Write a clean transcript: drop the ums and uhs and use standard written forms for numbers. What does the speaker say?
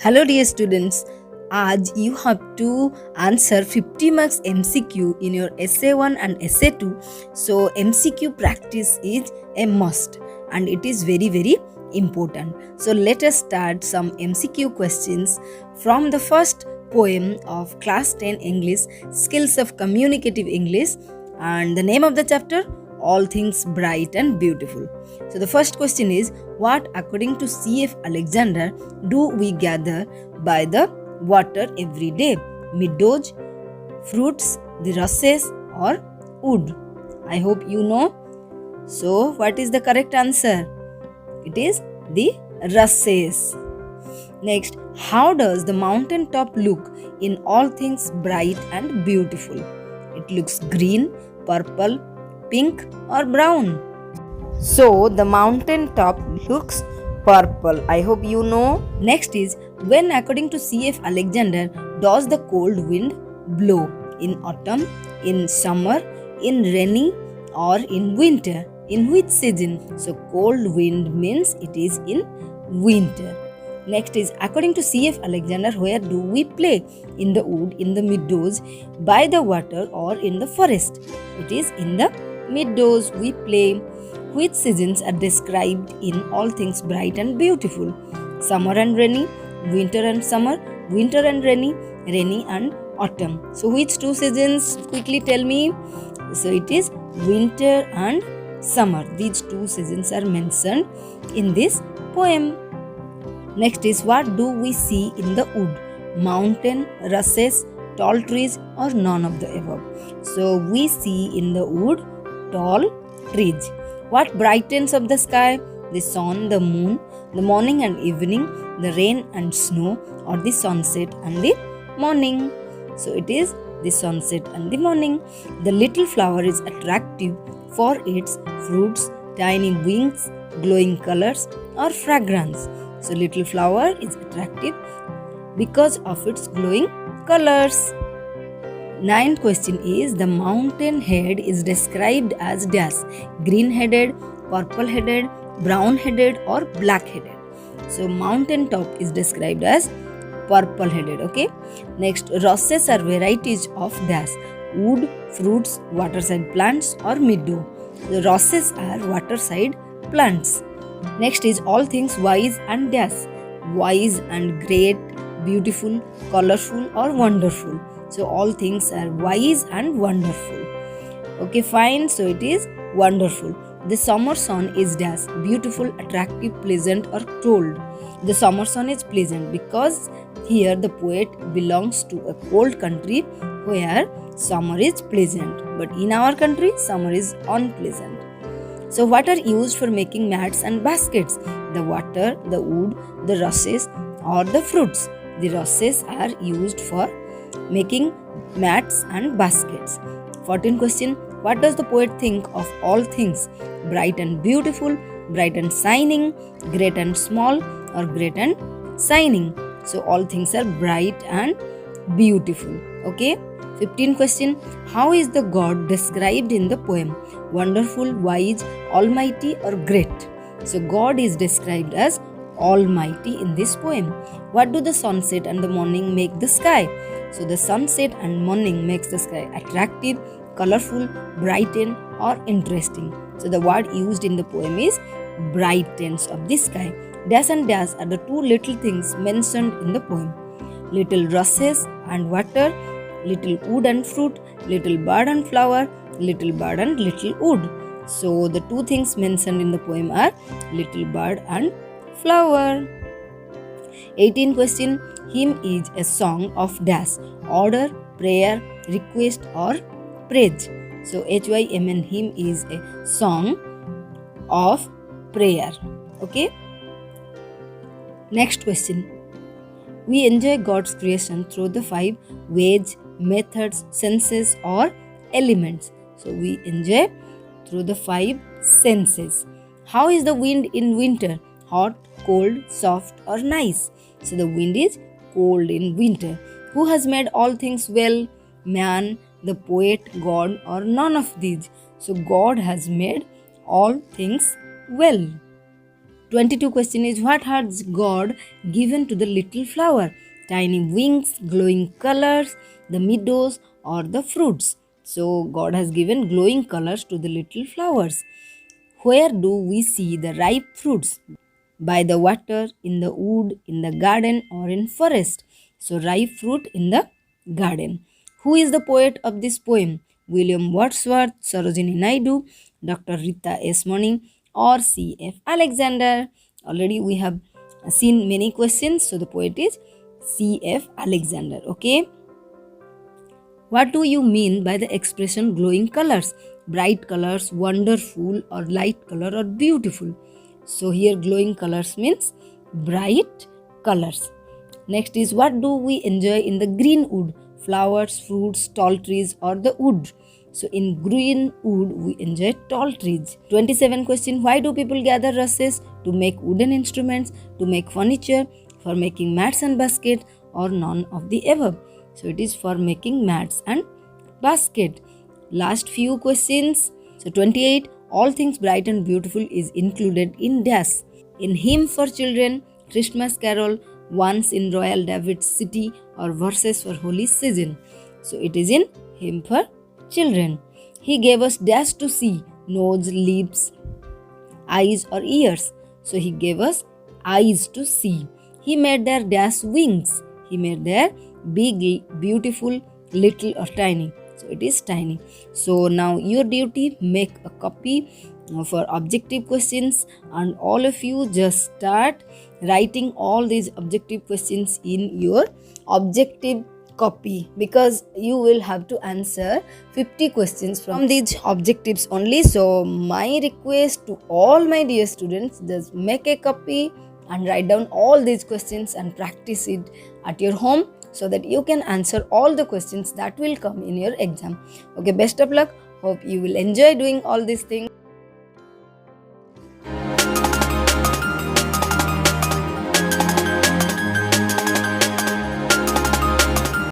Hello dear students, आज you have to answer 50 marks MCQ in your essay 1 and essay 2. So MCQ practice is a must and it is very important. So let us start some MCQ questions from the first poem of class 10 English, Skills of Communicative English, and the name of the chapter, All Things Bright and Beautiful. So the first question is, what according to C.F. Alexander do we gather by the water every day? Meadows, fruits, the rushes or wood? I hope you know. So what is the correct answer? It is the rushes. Next, how does the mountain top look in All Things Bright and Beautiful? It looks green, purple, pink or brown? So the mountain top looks purple. I hope you know. Next is, when according to C.F. Alexander does the cold wind blow? In autumn, in summer, in rainy or in winter? In which season? So cold wind means it is in winter. Next is, according to C.F. Alexander, where do we play? In the wood, in the meadows, by the water or in the forest? It is in the meadows we play. Which seasons are described in All Things Bright and Beautiful? Summer and rainy, winter and summer, winter and rainy, rainy and autumn. So which two seasons? Quickly tell me. So it is winter and summer. These two seasons are mentioned in this poem. Next is, what do we see in the wood? Mountain, rushes, tall trees or none of the above? So we see in the wood tall trees. What brightens up the sky? The sun, the moon, the morning and evening, the rain and snow, or the sunset and the morning. So it is the sunset and the morning. The little flower is attractive for its fruits, tiny wings, glowing colors, or fragrance. So little flower is attractive because of its glowing colors. Ninth question is, the mountain head is described as dash: green headed, purple headed, brown headed or black headed? So mountain top is described as purple headed. Okay. Next, rushes are varieties of dash: wood, fruits, waterside plants or meadow. The rushes are waterside plants. Next is, all things wise and dash: wise and great, beautiful, colorful or wonderful. So all things are wise and wonderful. Okay, fine. So it is wonderful. The summer sun is dash: beautiful, attractive, pleasant or cold. The summer sun is pleasant because here the poet belongs to a cold country where summer is pleasant. But in our country, summer is unpleasant. So what are used for making mats and baskets? The water, the wood, the rushes or the fruits? The rushes are used for making mats and baskets. 14th question, what does the poet think of all things bright and beautiful, bright and shining, great and small or great and shining? So all things are bright and beautiful. Okay. 15th question, how is the God described in the poem? Wonderful, wise, almighty or great? So God is described as almighty in this poem. What do the sunset and the morning make the sky? So the sunset and morning makes the sky attractive, colorful, brighten or interesting. So the word used in the poem is brightens of the sky. Dash and dash are the two little things mentioned in the poem: little rushes and water, little wood and fruit, little bird and flower, little bird and little wood. So the two things mentioned in the poem are little bird and flower. 18th question, hymn is a song of dash: order, prayer, request or praise. So HYMN, hymn is a song of prayer. Okay. Next question, we enjoy God's creation through the 5 ways, methods, senses or elements. So we enjoy through the 5 senses. How is the wind in winter? Hot, cold, soft or nice? So the wind is cold in winter. Who has made all things well? Man, the poet, God or none of these? So God has made all things well. 22 question is, what has God given to the little flower? Tiny wings, glowing colors, the meadows, or the fruits? So God has given glowing colors to the little flowers. Where do we see the ripe fruits? By the water, in the wood, in the garden, or in forest? So ripe fruit in the garden. Who is the poet of this poem? William Wordsworth, Sarojini Naidu, Dr. Rita S. Morning, or C.F. Alexander? Already we have seen many questions, so the poet is C.F. Alexander. Okay. What do you mean by the expression glowing colors? Bright colors, wonderful, or light color, or beautiful? So here glowing colors means bright colors. Next is, what do we enjoy in the green wood? Flowers, fruits, tall trees, or the wood? So in green wood we enjoy tall trees. 27 question, why do people gather rushes? To make wooden instruments, to make furniture, for making mats and baskets, or none of the above? So it is for making mats and basket. Last few questions. So 28, all things bright and beautiful is included in dash. In Hymn for Children, Christmas Carol, Once in Royal David's City, or Verses for Holy Season. So it is in Hymn for Children. He gave us dash to see, nose, lips, eyes, or ears. So he gave us eyes to see. He made their dash wings. He made their big, beautiful, little, or tiny. So it is tiny. So now your duty, make a copy for objective questions, and all of you just start writing all these objective questions in your objective copy, because you will have to answer 50 questions from these objectives only. So my request to all my dear students, just make a copy and write down all these questions and practice it at your home, so that you can answer all the questions that will come in your exam. Okay, best of luck. Hope you will enjoy doing all these things.